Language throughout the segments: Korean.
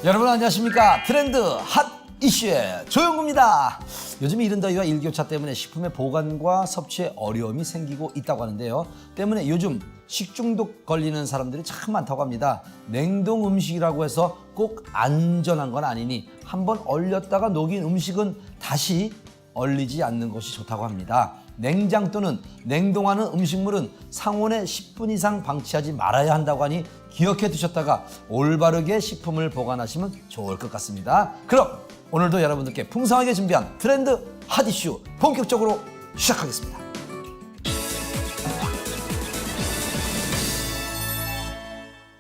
여러분 안녕하십니까? 트렌드 핫 이슈의 조영구입니다. 요즘 이른 더위와 일교차 때문에 식품의 보관과 섭취에 어려움이 생기고 있다고 하는데요. 때문에 요즘 식중독 걸리는 사람들이 참 많다고 합니다. 냉동 음식이라고 해서 꼭 안전한 건 아니니 한번 얼렸다가 녹인 음식은 다시 얼리지 않는 것이 좋다고 합니다. 냉장 또는 냉동하는 음식물은 상온에 10분 이상 방치하지 말아야 한다고 하니 기억해 두셨다가 올바르게 식품을 보관하시면 좋을 것 같습니다. 그럼 오늘도 여러분들께 풍성하게 준비한 트렌드 핫 이슈 본격적으로 시작하겠습니다.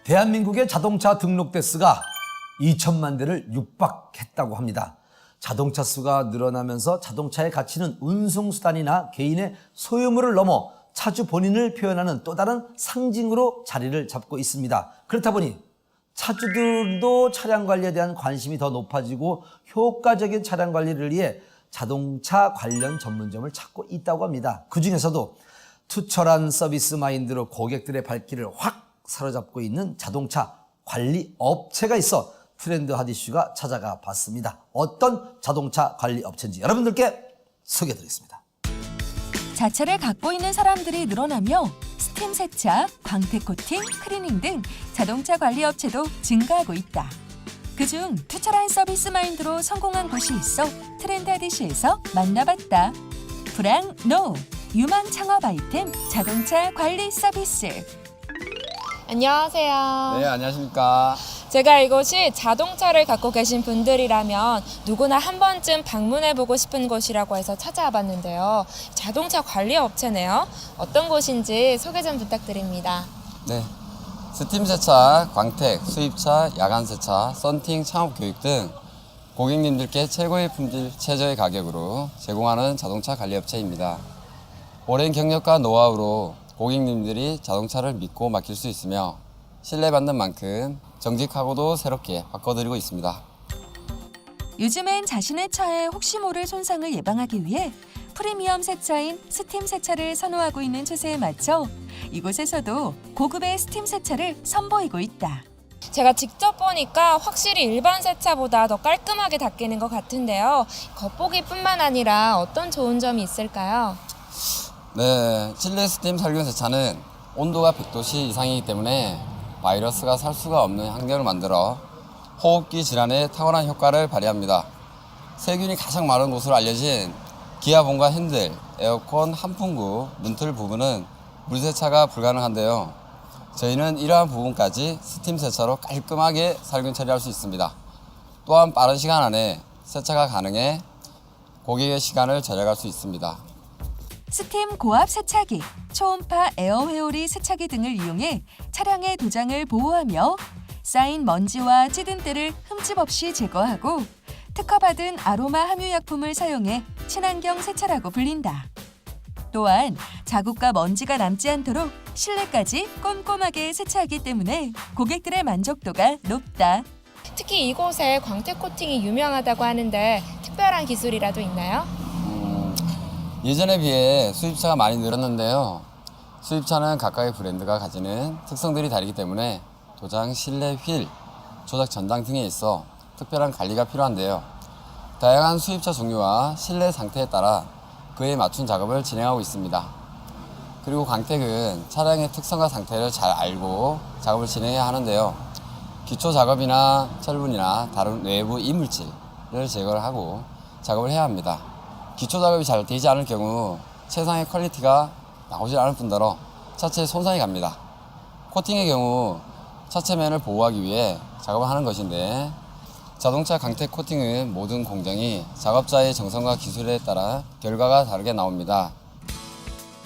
대한민국의 자동차 등록 대수가 2천만 대를 육박했다고 합니다. 자동차 수가 늘어나면서 자동차의 가치는 운송수단이나 개인의 소유물을 넘어 차주 본인을 표현하는 또 다른 상징으로 자리를 잡고 있습니다. 그렇다 보니 차주들도 차량 관리에 대한 관심이 더 높아지고 효과적인 차량 관리를 위해 자동차 관련 전문점을 찾고 있다고 합니다. 그중에서도 투철한 서비스 마인드로 고객들의 발길을 확 사로잡고 있는 자동차 관리 업체가 있어 트렌드 핫 이슈가 찾아가 봤습니다. 어떤 자동차 관리 업체인지 여러분들께 소개해드리겠습니다. 자차를 갖고 있는 사람들이 늘어나며 스팀 세차, 광택 코팅, 클리닝 등 자동차 관리 업체도 증가하고 있다. 그중 투철한 서비스 마인드로 성공한 곳이 있어 트렌드 핫 이슈에서 만나봤다. 브랑노 유망 창업 아이템 자동차 관리 서비스. 안녕하세요. 네, 안녕하십니까. 제가 이곳이 자동차를 갖고 계신 분들이라면 누구나 한 번쯤 방문해보고 싶은 곳이라고 해서 찾아와 봤는데요. 자동차 관리 업체네요. 어떤 곳인지 소개 좀 부탁드립니다. 네, 스팀 세차, 광택, 수입차, 야간 세차, 썬팅, 창업 교육 등 고객님들께 최고의 품질, 최저의 가격으로 제공하는 자동차 관리 업체입니다. 오랜 경력과 노하우로 고객님들이 자동차를 믿고 맡길 수 있으며 신뢰받는 만큼 정직하고도 새롭게 바꿔드리고 있습니다. 요즘엔 자신의 차에 혹시 모를 손상을 예방하기 위해 프리미엄 세차인 스팀 세차를 선호하고 있는 추세에 맞춰 이곳에서도 고급의 스팀 세차를 선보이고 있다. 제가 직접 보니까 확실히 일반 세차보다 더 깔끔하게 닦이는 것 같은데요. 겉보기뿐만 아니라 어떤 좋은 점이 있을까요? 네, 실내 스팀 살균 세차는 온도가 100도씨 이상이기 때문에 바이러스가 살 수가 없는 환경을 만들어 호흡기 질환에 탁월한 효과를 발휘합니다. 세균이 가장 많은 곳으로 알려진 기아 본관 핸들, 에어컨 한풍구, 문틀 부분은 물세차가 불가능한데요. 저희는 이러한 부분까지 스팀 세차로 깔끔하게 살균 처리할 수 있습니다. 또한 빠른 시간 안에 세차가 가능해 고객의 시간을 절약할 수 있습니다. 스팀 고압 세차기, 초음파 에어 회오리 세차기 등을 이용해 차량의 도장을 보호하며 쌓인 먼지와 찌든 때를 흠집 없이 제거하고 특허받은 아로마 함유약품을 사용해 친환경 세차라고 불린다. 또한 자국과 먼지가 남지 않도록 실내까지 꼼꼼하게 세차하기 때문에 고객들의 만족도가 높다. 특히 이곳에 광택 코팅이 유명하다고 하는데 특별한 기술이라도 있나요? 예전에 비해 수입차가 많이 늘었는데요. 수입차는 각각의 브랜드가 가지는 특성들이 다르기 때문에 도장, 실내 휠, 조작 전당 등에 있어 특별한 관리가 필요한데요. 다양한 수입차 종류와 실내 상태에 따라 그에 맞춘 작업을 진행하고 있습니다. 그리고 광택은 차량의 특성과 상태를 잘 알고 작업을 진행해야 하는데요. 기초 작업이나 철분이나 다른 외부 이물질을 제거를 하고 작업을 해야 합니다. 기초 작업이 잘 되지 않을 경우 최상의 퀄리티가 나오지 않을 뿐더러 차체에 손상이 갑니다. 코팅의 경우 차체면을 보호하기 위해 작업을 하는 것인데 자동차 광택 코팅은 모든 공정이 작업자의 정성과 기술에 따라 결과가 다르게 나옵니다.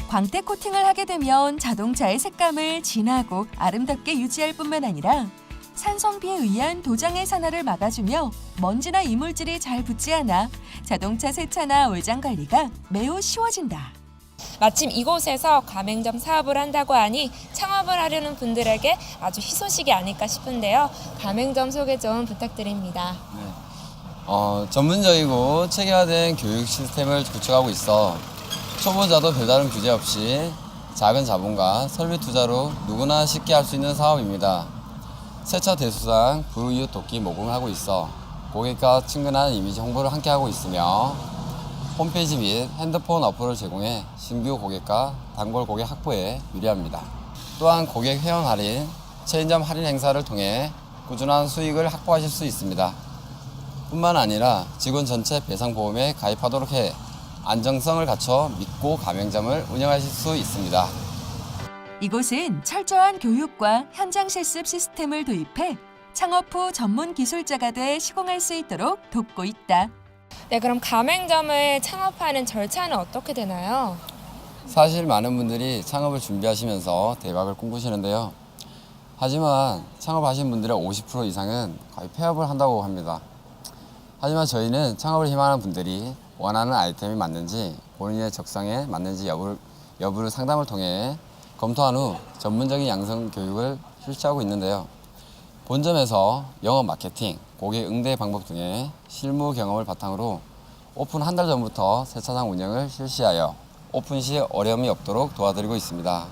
광택 코팅을 하게 되면 자동차의 색감을 진하고 아름답게 유지할 뿐만 아니라 산성비에 의한 도장의 산화를 막아주며 먼지나 이물질이 잘 붙지 않아 자동차 세차나 외장 관리가 매우 쉬워진다. 마침 이곳에서 가맹점 사업을 한다고 하니 창업을 하려는 분들에게 아주 희소식이 아닐까 싶은데요. 가맹점 소개 좀 부탁드립니다. 전문적이고 체계화된 교육 시스템을 구축하고 있어 초보자도 별다른 규제 없이 작은 자본과 설비 투자로 누구나 쉽게 할 수 있는 사업입니다. 세차 대수상 불이웃 돕기 모금을 하고 있어 고객과 친근한 이미지 홍보를 함께 하고 있으며 홈페이지 및 핸드폰 어플을 제공해 신규 고객과 단골 고객 확보에 유리합니다. 또한 고객 회원 할인, 체인점 할인 행사를 통해 꾸준한 수익을 확보하실 수 있습니다. 뿐만 아니라 직원 전체 배상보험에 가입하도록 해 안정성을 갖춰 믿고 가맹점을 운영하실 수 있습니다. 이곳은 철저한 교육과 현장 실습 시스템을 도입해 창업 후 전문 기술자가 돼 시공할 수 있도록 돕고 있다. 네, 그럼 가맹점을 창업하는 절차는 어떻게 되나요? 사실 많은 분들이 창업을 준비하시면서 대박을 꿈꾸시는데요. 하지만 창업하신 분들의 50% 이상은 거의 폐업을 한다고 합니다. 하지만 저희는 창업을 희망하는 분들이 원하는 아이템이 맞는지 본인의 적성에 맞는지 여부를 상담을 통해 검토한 후 전문적인 양성 교육을 실시하고 있는데요. 본점에서 영업 마케팅, 고객 응대 방법 등의 실무 경험을 바탕으로 오픈 한 달 전부터 세차장 운영을 실시하여 오픈 시 어려움이 없도록 도와드리고 있습니다.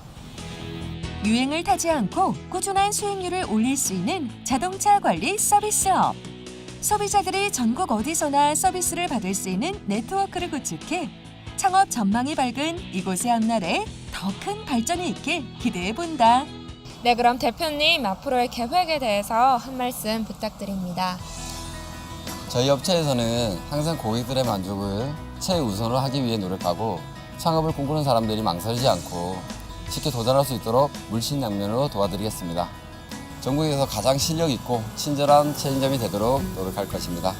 유행을 타지 않고 꾸준한 수익률을 올릴 수 있는 자동차 관리 서비스업. 소비자들이 전국 어디서나 서비스를 받을 수 있는 네트워크를 구축해 창업 전망이 밝은 이곳의 앞날에 더 큰 발전이 있길 기대해 본다. 네, 그럼 대표님 앞으로의 계획에 대해서 한 말씀 부탁드립니다. 저희 업체에서는 항상 고객들의 만족을 최우선으로 하기 위해 노력하고 창업을 꿈꾸는 사람들이 망설이지 않고 쉽게 도전할 수 있도록 물신양면으로 도와드리겠습니다. 전국에서 가장 실력 있고 친절한 체인점이 되도록 노력할 것입니다.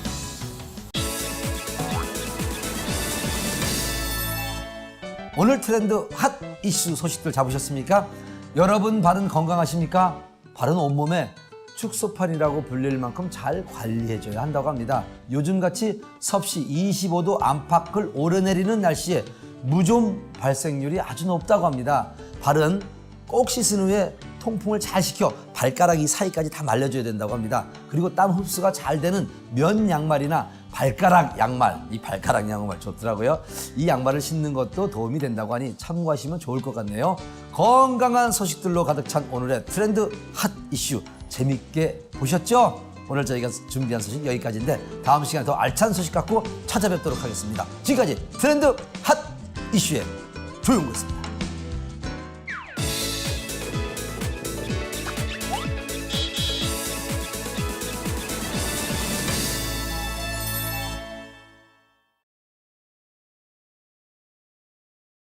오늘 트렌드 핫 이슈 소식들 잡으셨습니까? 여러분 발은 건강하십니까? 발은 온몸에 축소판이라고 불릴 만큼 잘 관리해줘야 한다고 합니다. 요즘같이 섭씨 25도 안팎을 오르내리는 날씨에 무좀 발생률이 아주 높다고 합니다. 발은 꼭 씻은 후에 통풍을 잘 시켜 발가락이 사이까지 다 말려줘야 된다고 합니다. 그리고 땀 흡수가 잘 되는 면 양말이나 발가락 양말, 이 발가락 양말 좋더라고요. 이 양말을 신는 것도 도움이 된다고 하니 참고하시면 좋을 것 같네요. 건강한 소식들로 가득 찬 오늘의 트렌드 핫 이슈 재밌게 보셨죠? 오늘 저희가 준비한 소식 여기까지인데 다음 시간에 더 알찬 소식 갖고 찾아뵙도록 하겠습니다. 지금까지 트렌드 핫 이슈의 조용구였습니다.